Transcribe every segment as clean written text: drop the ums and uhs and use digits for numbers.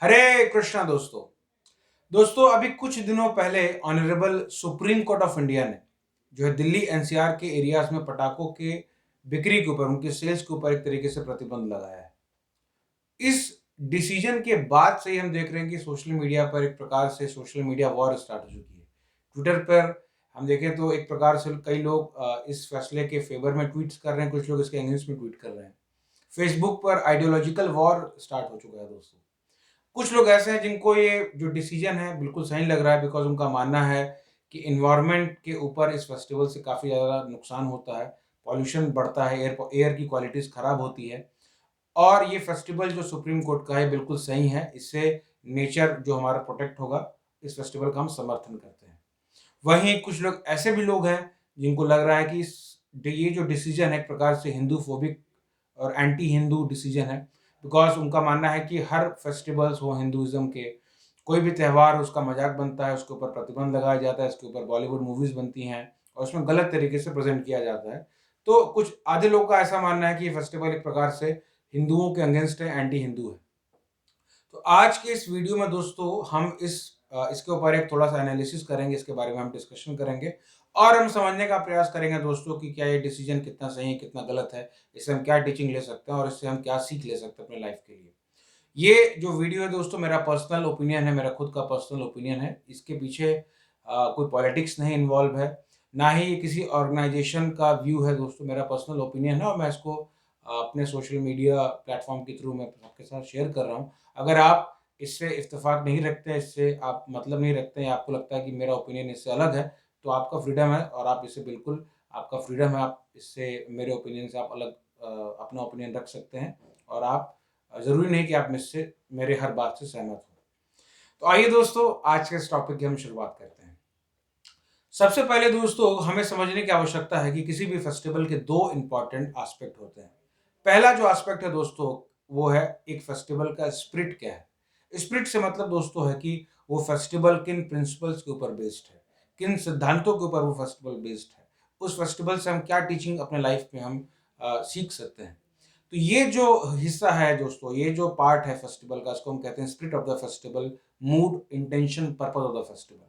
हरे कृष्णा दोस्तों। दोस्तों अभी कुछ दिनों पहले honourable supreme court of India ने जो है दिल्ली एनसीआर के एरियाज में पटाखों के बिक्री के ऊपर, उनके सेल्स के ऊपर एक तरीके से प्रतिबंध लगाया है। इस डिसीजन के बाद से ही हम देख रहे हैं कि सोशल मीडिया पर एक प्रकार से सोशल मीडिया वॉर स्टार्ट हो चुकी है। ट्विटर पर हम देखें तो एक प्रकार से कई लोग इस फैसले के फेवर में ट्वीट्स कर रहे हैं, कुछ लोग इसके अगेंस्ट में ट्वीट कर रहे हैं। फेसबुक पर आइडियोलॉजिकल वॉर स्टार्ट हो चुका है दोस्तों। कुछ लोग ऐसे हैं जिनको ये जो डिसीजन है बिल्कुल सही लग रहा है, बिकॉज़ उनका मानना है कि एनवायरनमेंट के ऊपर इस फेस्टिवल से काफ़ी ज़्यादा नुकसान होता है, पॉल्यूशन बढ़ता है, एयर की क्वालिटीज़ खराब होती है और ये फेस्टिवल जो सुप्रीम कोर्ट का है बिल्कुल सही है। इससे नेचर जो हमारा प्रोटेक्ट होगा, इस फेस्टिवल का हम समर्थन करते हैं। वहीं कुछ लोग ऐसे भी लोग हैं जिनको लग रहा है कि ये जो डिसीजन है एक प्रकार से हिंदू फोबिक और एंटी हिंदू डिसीजन है, बिकॉज उनका मानना है कि हर फेस्टिवल्स हो हिंदुइज्म के, कोई भी त्यौहार उसका मजाक बनता है, उसके ऊपर प्रतिबंध लगाया जाता है, इसके ऊपर बॉलीवुड मूवीज बनती हैं और उसमें गलत तरीके से प्रेजेंट किया जाता है। तो कुछ आधे लोगों का ऐसा मानना है कि ये फेस्टिवल एक प्रकार से हिंदुओं के अगेंस्ट है, एंटी हिंदू है। तो आज के इस वीडियो में दोस्तों हम इसके ऊपर एक थोड़ा सा एनालिसिस करेंगे, इसके बारे में हम डिस्कशन करेंगे और हम समझने का प्रयास करेंगे दोस्तों कि क्या ये डिसीजन कितना सही है, कितना गलत है, इससे हम क्या टीचिंग ले सकते हैं और इससे हम क्या सीख ले सकते हैं अपने लाइफ के लिए। ये जो वीडियो है दोस्तों मेरा पर्सनल ओपिनियन है, मेरा खुद का पर्सनल ओपिनियन है। इसके पीछे कोई पॉलिटिक्स नहीं इन्वॉल्व है, ना ही ये किसी ऑर्गेनाइजेशन का व्यू है दोस्तों, मेरा पर्सनल ओपिनियन है और मैं इसको अपने सोशल मीडिया प्लेटफॉर्म के थ्रू मैं आपके साथ शेयर कर रहा हूँ। अगर आप इससे इत्तेफाक नहीं रखते हैं, इससे आप मतलब नहीं रखते हैं, आपको लगता है कि मेरा ओपिनियन इससे अलग है, तो आपका फ्रीडम है और आप इसे बिल्कुल आपका फ्रीडम है, आप इससे मेरे ओपिनियन से आप अलग अपना ओपिनियन रख सकते हैं और आप ज़रूरी नहीं कि आप मुझसे मेरे हर बात से सहमत हो। तो आइए दोस्तों आज के इस टॉपिक की हम शुरुआत करते हैं। सबसे पहले दोस्तों हमें समझने की आवश्यकता है कि किसी भी फेस्टिवल के दो इंपॉर्टेंट एस्पेक्ट होते हैं। पहला जो एस्पेक्ट है दोस्तों वो है एक फेस्टिवल का स्पिरिट क्या है। स्पिरिट से मतलब दोस्तों है कि वो फेस्टिवल किन प्रिंसिपल्स के ऊपर बेस्ड है, किन सिद्धांतों के ऊपर वो फेस्टिवल बेस्ड है, उस फेस्टिवल से हम क्या टीचिंग अपने लाइफ में हम सीख सकते हैं। तो ये जो हिस्सा है दोस्तों, ये जो पार्ट है फेस्टिवल का, इसको हम कहते हैं spirit of the festival, mood, intention, purpose of the festival.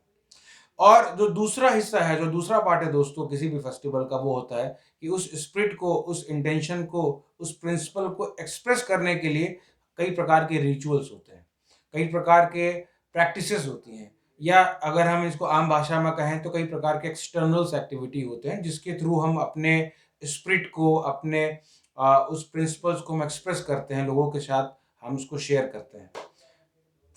और जो दूसरा हिस्सा है, जो दूसरा पार्ट है दोस्तों किसी भी फेस्टिवल का, वो होता है कि उस स्पिरिट को, उस इंटेंशन को, उस प्रिंसिपल को एक्सप्रेस करने के लिए कई प्रकार के रिचुअल्स होते हैं, कई प्रकार के प्रैक्टिसेस होती हैं, या अगर हम इसको आम भाषा में कहें तो कई प्रकार के एक्सटर्नल्स एक्टिविटी होते हैं जिसके थ्रू हम अपने स्पिरिट को, अपने उस प्रिंसिपल्स को हम एक्सप्रेस करते हैं, लोगों के साथ हम उसको शेयर करते हैं।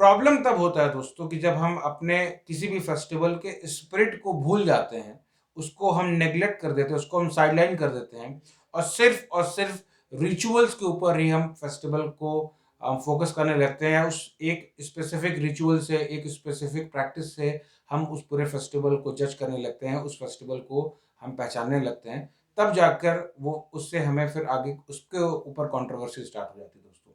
प्रॉब्लम तब होता है दोस्तों कि जब हम अपने किसी भी फेस्टिवल के स्पिरिट को भूल जाते हैं, उसको हम नेग्लेक्ट कर देते हैं, उसको हम साइडलाइन कर देते हैं और सिर्फ रिचुअल्स के ऊपर ही हम फेस्टिवल को फोकस करने लगते हैं। उस एक स्पेसिफिक रिचुअल से, एक स्पेसिफिक प्रैक्टिस से हम उस पूरे फेस्टिवल को जज करने लगते हैं, उस फेस्टिवल को हम पहचानने लगते हैं। तब जाकर वो उससे हमें फिर आगे उसके ऊपर कंट्रोवर्सी स्टार्ट हो जाती है दोस्तों।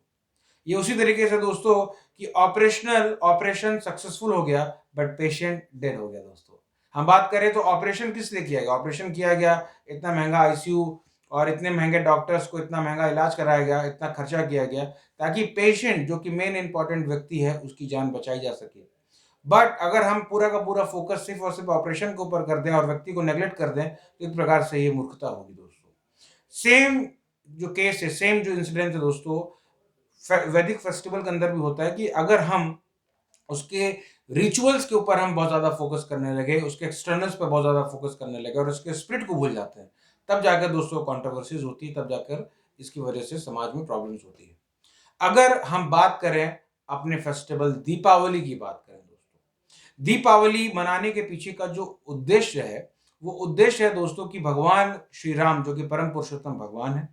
ये उसी तरीके से दोस्तों कि ऑपरेशन सक्सेसफुल हो गया बट पेशेंट डेड हो गया दोस्तों। हम बात करें तो ऑपरेशन किस लिए किया गया? ऑपरेशन किया गया, इतना महंगा आईसीयू और इतने महंगे डॉक्टर्स को इतना महंगा इलाज कराया गया, इतना खर्चा किया गया ताकि पेशेंट जो कि मेन इंपॉर्टेंट व्यक्ति है उसकी जान बचाई जा सके। बट अगर हम पूरा का पूरा फोकस सिर्फ और सिर्फ ऑपरेशन के ऊपर कर दें और व्यक्ति को नेग्लेक्ट कर दें तो एक प्रकार से ये मूर्खता होगी दोस्तों। सेम जो केस है, सेम जो इंसिडेंट है दोस्तों, वैदिक फेस्टिवल के अंदर भी होता है कि अगर हम उसके रिचुअल्स के ऊपर हम बहुत ज़्यादा फोकस करने लगे, उसके एक्सटर्नल्स पे बहुत ज़्यादा फोकस करने लगे और उसके स्पिरिट को भूल जाते हैं, तब जाकर दोस्तों कंट्रोवर्सीज होती है, तब जाकर इसकी वजह से समाज में प्रॉब्लम्स होती है। अगर हम बात करें अपने फेस्टिवल दीपावली की बात करें दोस्तों, दीपावली मनाने के पीछे का जो उद्देश्य है, वो उद्देश्य है दोस्तों कि भगवान श्री राम जो कि परम पुरुषोत्तम भगवान है,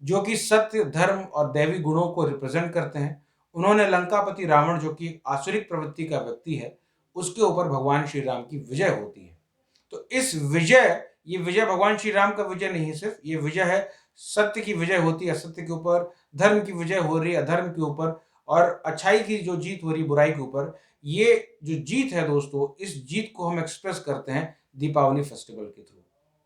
जो कि सत्य, धर्म और दैवी गुणों को रिप्रेजेंट करते हैं। उन्होंने लंकापति रावण जो कि आसुरिक प्रवृत्ति का व्यक्ति है, उसके ऊपर भगवान श्री राम की विजय होती है। तो इस विजय, ये विजय भगवान श्री राम का विजय नहीं है, सिर्फ ये विजय है, सत्य की विजय होती है असत्य के ऊपर, धर्म की विजय हो रही है अधर्म के ऊपर और अच्छाई की जो जीत हो रही है बुराई के ऊपर। ये जो जीत है दोस्तों, इस जीत को हम एक्सप्रेस करते हैं दीपावली फेस्टिवल के थ्रू।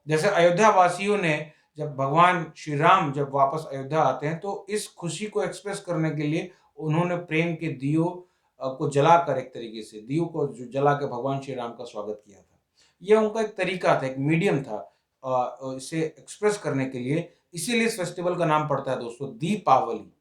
जैसे अयोध्या वासियों ने, जब भगवान श्री राम जब वापस अयोध्या आते हैं तो इस खुशी को एक्सप्रेस करने के लिए उन्होंने प्रेम के दियो को जलाकर एक तरीके से दियों को जला के भगवान श्री राम का स्वागत किया था। ये उनका एक तरीका था, एक मीडियम था इसे एक्सप्रेस करने के लिए। इसीलिए इस फेस्टिवल का नाम पड़ता है दोस्तों दीपावली।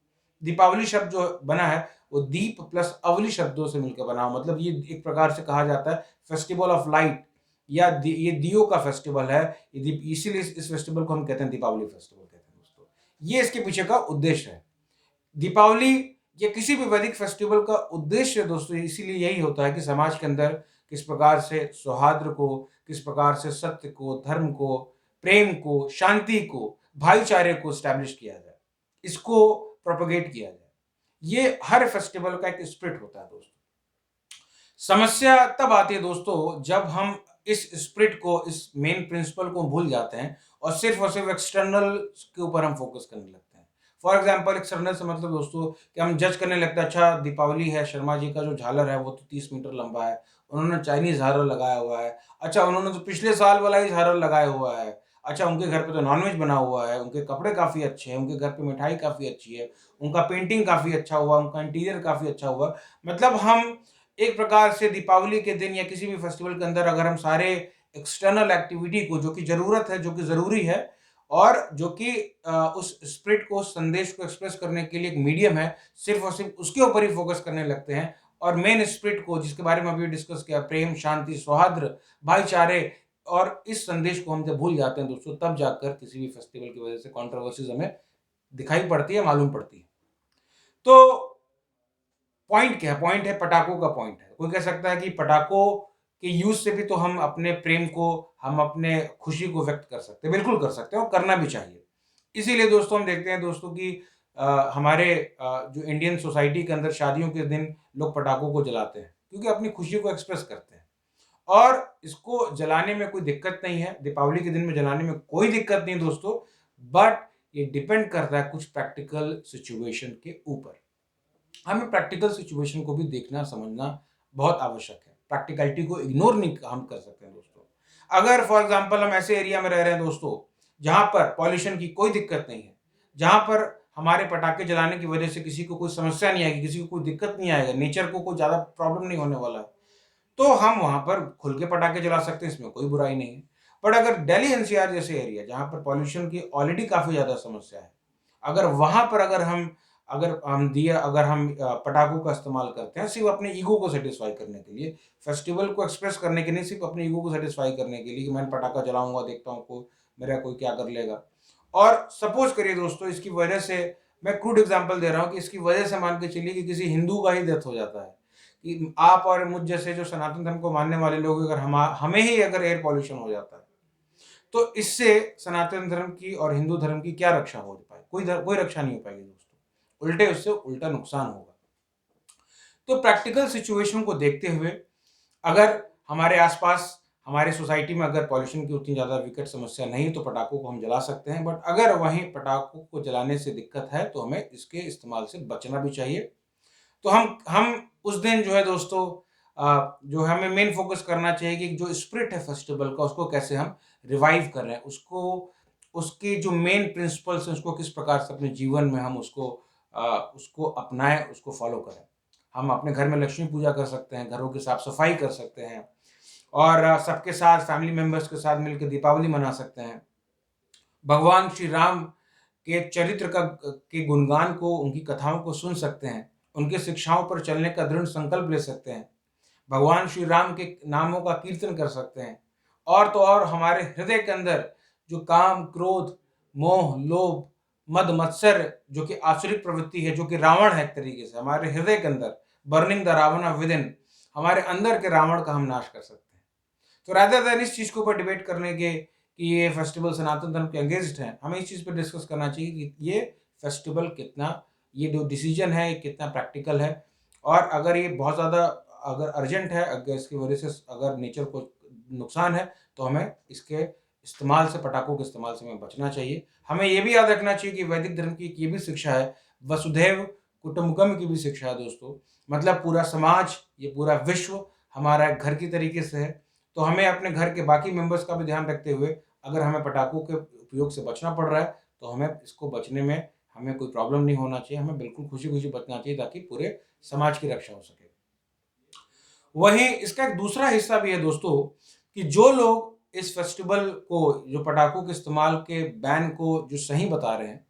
दीपावली शब्द जो बना है वो दीप प्लस अवली शब्दों से मिलकर बना हो, मतलब ये एक प्रकार से कहा जाता है फेस्टिवल ऑफ लाइट या ये दियों का फेस्टिवल है। इसीलिए इस फेस्टिवल को हम कहते हैं दीपावली फेस्टिवल कहते हैं दोस्तों। ये इसके पीछे का उद्देश्य है। दीपावली या किसी भी वैदिक फेस्टिवल का उद्देश्य दोस्तों इसीलिए यही होता है कि समाज के अंदर किस प्रकार से सौहार्द को, किस प्रकार से सत्य को, धर्म को, प्रेम को, शांति को, भाईचारे को स्टैब्लिश किया जाए, इसको प्रोपेगेट किया जाए। ये हर फेस्टिवल का एक स्पिरिट होता है दोस्तों। समस्या तब आती है दोस्तों जब हम इस स्पिरिट को, इस मेन प्रिंसिपल को भूल जाते हैं और सिर्फ एक्सटर्नल के ऊपर हम फोकस करने लगते हैं। फॉर एग्जाम्पल एक्सटर्नल से मतलब दोस्तों कि हम जज करने लगते हैं, अच्छा दीपावली है, शर्मा जी का जो झालर है वो तो 30 मीटर लंबा है, उन्होंने चाइनीज झालर लगाया हुआ है, अच्छा उन्होंने तो पिछले साल वाला ही झालर लगाया हुआ है, अच्छा उनके घर पे तो नॉनवेज बना हुआ है, उनके कपड़े काफी अच्छे हैं, उनके घर पे मिठाई काफी अच्छी है, उनका पेंटिंग काफी अच्छा हुआ, उनका इंटीरियर काफी अच्छा हुआ। मतलब हम एक प्रकार से दीपावली के दिन या किसी भी फेस्टिवल के अंदर अगर हम सारे एक्सटर्नल एक्टिविटी को, जो कि ज़रूरत है, जो कि ज़रूरी है और जो कि उस स्पिरिट को, उस संदेश को एक्सप्रेस करने के लिए एक मीडियम है, सिर्फ और सिर्फ उसके ऊपर ही फोकस करने लगते हैं और मेन स्पिरिट को, जिसके बारे में अभी डिस्कस किया, प्रेम, शांति, सौहार्द, भाईचारे और इस संदेश को हम जब भूल जाते हैं दोस्तों, तब जाकर किसी भी फेस्टिवल की वजह से कंट्रोवर्सीज हमें दिखाई पड़ती है, मालूम पड़ती है। तो पॉइंट क्या है? पॉइंट है पटाखों का पॉइंट है। कोई कह सकता है कि पटाखों के यूज़ से भी तो हम अपने प्रेम को, हम अपने खुशी को व्यक्त कर सकते हैं। बिल्कुल कर सकते हैं और करना भी चाहिए। इसीलिए दोस्तों हम देखते हैं दोस्तों कि हमारे जो इंडियन सोसाइटी के अंदर शादियों के दिन लोग पटाखों को जलाते हैं, क्योंकि अपनी खुशी को एक्सप्रेस करते हैं। और इसको जलाने में कोई दिक्कत नहीं है, दीपावली के दिन में जलाने में कोई दिक्कत नहीं दोस्तों, बट ये डिपेंड करता है कुछ प्रैक्टिकल सिचुएशन के ऊपर। हमें प्रैक्टिकल सिचुएशन को भी देखना समझना बहुत आवश्यक है। प्रैक्टिकलिटी को इग्नोर नहीं हम कर सकते हैं दोस्तों। अगर फॉर एग्जांपल हम ऐसे एरिया में रह रहे हैं दोस्तों जहां पर पॉल्यूशन की कोई दिक्कत नहीं है, जहां पर हमारे पटाखे जलाने की वजह से किसी को कोई समस्या नहीं आएगी, किसी को कोई दिक्कत नहीं आएगा, नेचर को कोई ज्यादा प्रॉब्लम नहीं होने वाला है, तो हम वहां पर खुल के पटाखे जला सकते हैं, इसमें कोई बुराई नहीं है। बट अगर दिल्ली एनसीआर जैसे एरिया जहां पर पॉल्यूशन की ऑलरेडी काफी ज्यादा समस्या है, अगर वहां पर अगर हम पटाखों का इस्तेमाल करते हैं सिर्फ अपने ईगो को सेटिस्फाई करने के लिए, फेस्टिवल को एक्सप्रेस करने के लिए, सिर्फ अपने ईगो को सेटिस्फाई करने के लिए कि मैं पटाखा जलाऊंगा, देखता हूँ को मेरा कोई क्या कर लेगा। और सपोज करिए दोस्तों इसकी वजह से, मैं क्रूड एग्जांपल दे रहा हूँ कि इसकी वजह से मान के चलिए कि किसी हिंदू का ही डेथ हो जाता है, कि आप और मुझ जैसे जो सनातन धर्म को मानने वाले लोग, अगर हमें ही अगर एयर पॉल्यूशन हो जाता है, तो इससे सनातन धर्म की और हिंदू धर्म की क्या रक्षा हो पाए? कोई रक्षा नहीं हो पाएगी दोस्तों, उल्टे उससे उल्टा नुकसान होगा। तो प्रैक्टिकल सिचुएशन को देखते हुए अगर हमारे आसपास, हमारे सोसाइटी में अगर पॉल्यूशन की उतनी ज़्यादा विकट समस्या नहीं तो पटाखों को हम जला सकते हैं, बट अगर वहीं पटाखों को जलाने से दिक्कत है तो हमें इसके इस्तेमाल से बचना भी चाहिए। तो हम उस दिन जो है दोस्तों जो हमें मेन फोकस करना चाहिए कि जो स्पिरिट है फेस्टिवल का उसको कैसे हम रिवाइव कर रहे हैं, उसको, उसकी जो मेन प्रिंसिपल्स हैं उसको किस प्रकार से अपने जीवन में हम उसको अपनाएं, उसको फॉलो करें। हम अपने घर में लक्ष्मी पूजा कर सकते हैं, घरों की साफ सफाई कर सकते हैं और सबके साथ, फैमिली मेंबर्स के साथ मिलकर दीपावली मना सकते हैं। भगवान श्री राम के चरित्र के गुणगान को, उनकी कथाओं को सुन सकते हैं, उनकी शिक्षाओं पर चलने का दृढ़ संकल्प ले सकते हैं, भगवान श्री राम के नामों का कीर्तन कर सकते हैं। और तो और हमारे हृदय के अंदर जो काम, क्रोध, मोह, लोभ, मद मत्सर जो कि आसुरिक प्रवृत्ति है, जो कि रावण है, एक तरीके से हमारे हृदय के अंदर, burning the Ravan within, हमारे अंदर के रावण का हम नाश कर सकते हैं। तो रादर देन इस चीज के ऊपर डिबेट करने के कि ये फेस्टिवल सनातन धर्म के अगेंस्ट है, हमें इस चीज पर डिस्कस करना चाहिए कि ये फेस्टिवल कितना, ये जो डिसीजन है ये कितना प्रैक्टिकल है, और अगर ये बहुत ज़्यादा अगर अर्जेंट है, अगर इसकी वजह से अगर नेचर को नुकसान है, तो हमें इसके इस्तेमाल से, पटाखों के इस्तेमाल से हमें बचना चाहिए। हमें ये भी याद रखना चाहिए कि वैदिक धर्म की एक ये भी शिक्षा है, वसुधैव कुटुंबकम की भी शिक्षा है दोस्तों, मतलब पूरा समाज, ये पूरा विश्व हमारा एक घर की तरीके से है। तो हमें अपने घर के बाकी मेंबर्स का भी ध्यान रखते हुए अगर हमें पटाखों के उपयोग से बचना पड़ रहा है, तो हमें इसको बचने में हमें कोई प्रॉब्लम नहीं होना चाहिए, हमें बिल्कुल खुशी-खुशी बचना चाहिए ताकि पूरे समाज की रक्षा हो सके। वहीं इसका एक दूसरा हिस्सा भी है दोस्तों कि जो लोग इस फेस्टिवल को, जो पटाखों के इस्तेमाल के बैन को जो सही बता रहे हैं,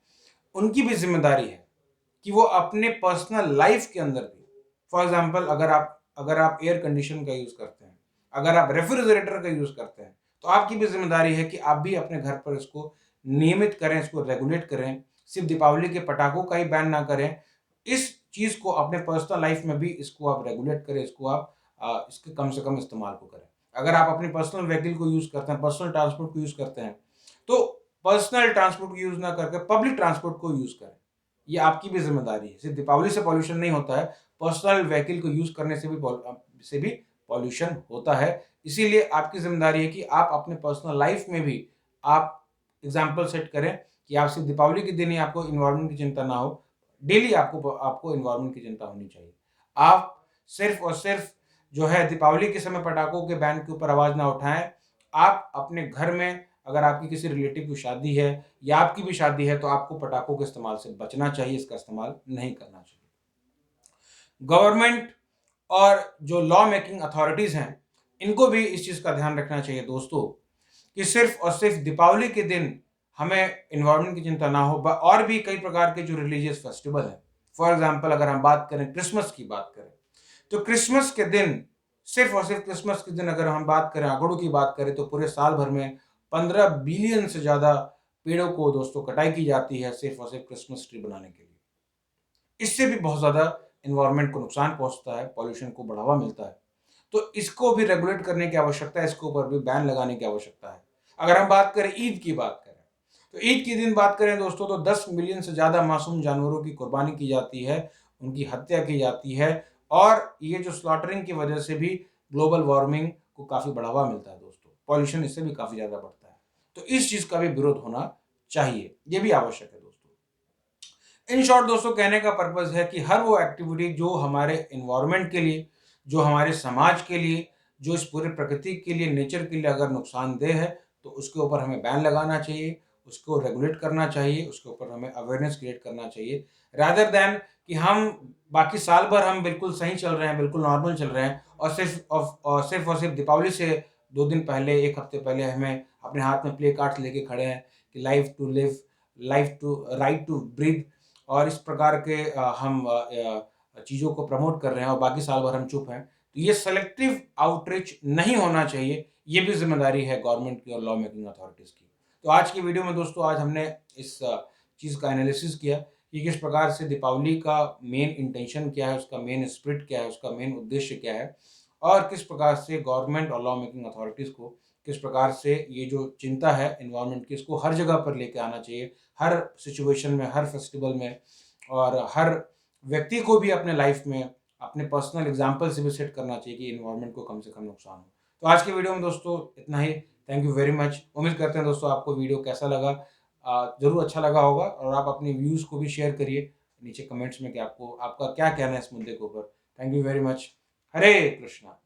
उनकी भी जिम्मेदारी है कि वो अपने पर्सनल लाइफ के अंदर भी, फॉर एग्जांपल अगर आप एयर कंडीशन का यूज करते हैं, अगर आप रेफ्रिजरेटर का यूज करते हैं, तो आपकी भी जिम्मेदारी है कि आप भी अपने घर पर इसको नियमित करें, इसको रेगुलेट करें। सिर्फ दीपावली के पटाखों का ही बैन ना करें, इस चीज को अपने पर्सनल लाइफ में भी इसको आप रेगुलेट करें, इसको आप इसके कम से कम इस्तेमाल को करें। अगर आप अपनी पर्सनल व्हीकल को यूज करते हैं, पर्सनल ट्रांसपोर्ट को यूज करते हैं, तो पर्सनल ट्रांसपोर्ट को यूज ना करके पब्लिक ट्रांसपोर्ट को यूज करें। ये आपकी भी जिम्मेदारी है। सिर्फ दीपावली से पॉल्यूशन नहीं होता है, पर्सनल व्हीकल को यूज करने से भी पॉल्यूशन होता है। इसीलिए आपकी जिम्मेदारी है कि आप अपने पर्सनल लाइफ में भी आप एग्जाम्पल सेट करें कि आप सिर्फ दीपावली के दिन ही आपको इन्वायरमेंट की चिंता ना हो, डेली आपको आपको इन्वायरमेंट की चिंता होनी चाहिए। आप सिर्फ और सिर्फ जो है दीपावली के समय पटाखों के बैन के ऊपर आवाज ना उठाएं। आप अपने घर में, अगर आपकी किसी रिलेटिव की शादी है या आपकी भी शादी है, तो आपको पटाखों के इस्तेमाल से बचना चाहिए, इसका इस्तेमाल नहीं करना चाहिए। गवर्नमेंट और जो लॉ मेकिंग अथॉरिटीज हैं, इनको भी इस चीज का ध्यान रखना चाहिए दोस्तों कि सिर्फ और सिर्फ दीपावली के दिन हमें इन्वायरमेंट की चिंता ना हो, और भी कई प्रकार के जो रिलीजियस फेस्टिवल हैं, फॉर एग्जाम्पल अगर हम बात करें क्रिसमस की बात करें, तो क्रिसमस के दिन, सिर्फ और सिर्फ क्रिसमस के दिन अगर हम बात करें, आंकड़ों की बात करें, तो पूरे साल भर में 15 बिलियन से ज्यादा पेड़ों को दोस्तों कटाई की जाती है सिर्फ और सिर्फ क्रिसमस ट्री बनाने के लिए। इससे भी बहुत ज्यादा इन्वायरमेंट को नुकसान पहुंचता है, पॉल्यूशन को बढ़ावा मिलता है। तो इसको भी रेगुलेट करने की आवश्यकता है, इसके ऊपर भी बैन लगाने की आवश्यकता है। अगर हम बात करें ईद की बात करें, तो ईद के दिन बात करें दोस्तों, तो 10 मिलियन से ज्यादा मासूम जानवरों की कुर्बानी की जाती है, उनकी हत्या की जाती है, और ये जो स्लॉटरिंग की वजह से भी ग्लोबल वार्मिंग को काफी बढ़ावा मिलता है दोस्तों, पॉल्यूशन इससे भी काफी ज्यादा बढ़ता है। तो इस चीज का भी विरोध होना चाहिए, ये भी आवश्यक है दोस्तों। इन शॉर्ट दोस्तों, कहने का पर्पज है कि हर वो एक्टिविटी जो हमारे इन्वायरमेंट के लिए, जो हमारे समाज के लिए, जो इस पूरे प्रकृति के लिए, नेचर के लिए अगर नुकसानदेह है, तो उसके ऊपर हमें बैन लगाना चाहिए, उसको रेगुलेट करना चाहिए, उसके ऊपर हमें अवेयरनेस क्रिएट करना चाहिए, रादर देन कि हम बाकी साल भर हम बिल्कुल सही चल रहे हैं, बिल्कुल नॉर्मल चल रहे हैं, और सिर्फ दीपावली से 2 दिन पहले, एक हफ्ते पहले हमें अपने हाथ में प्ले कार्ड्स लेके खड़े हैं कि life to live, life to right to breathe, और इस प्रकार के हम चीज़ों को प्रमोट कर रहे हैं और बाकी साल भर हम चुप हैं। तो ये सेलेक्टिव आउटरीच नहीं होना चाहिए, ये भी जिम्मेदारी है गवर्नमेंट की और लॉ मेकिंग अथॉरिटीज़ की। तो आज की वीडियो में दोस्तों, आज हमने इस चीज़ का एनालिसिस किया कि किस प्रकार से दीपावली का मेन इंटेंशन क्या है, उसका मेन स्पिरिट क्या है, उसका मेन उद्देश्य क्या है, और किस प्रकार से गवर्नमेंट और लॉ मेकिंग अथॉरिटीज़ को किस प्रकार से ये जो चिंता है एनवायरनमेंट की, इसको हर जगह पर लेके आना चाहिए, हर सिचुएशन में, हर फेस्टिवल में, और हर व्यक्ति को भी अपने लाइफ में अपने पर्सनल एग्जाम्पल से भी सेट करना चाहिए कि इन्वायरमेंट को कम से कम नुकसान हो। तो आज के वीडियो में दोस्तों इतना ही। Thank you very much. उम्मीद करते हैं दोस्तों आपको वीडियो कैसा लगा, ज़रूर अच्छा लगा होगा, और आप अपने व्यूज़ को भी शेयर करिए नीचे कमेंट्स में कि आपको आपका क्या कहना है इस मुद्दे के ऊपर। Thank you very much. Hare Krishna.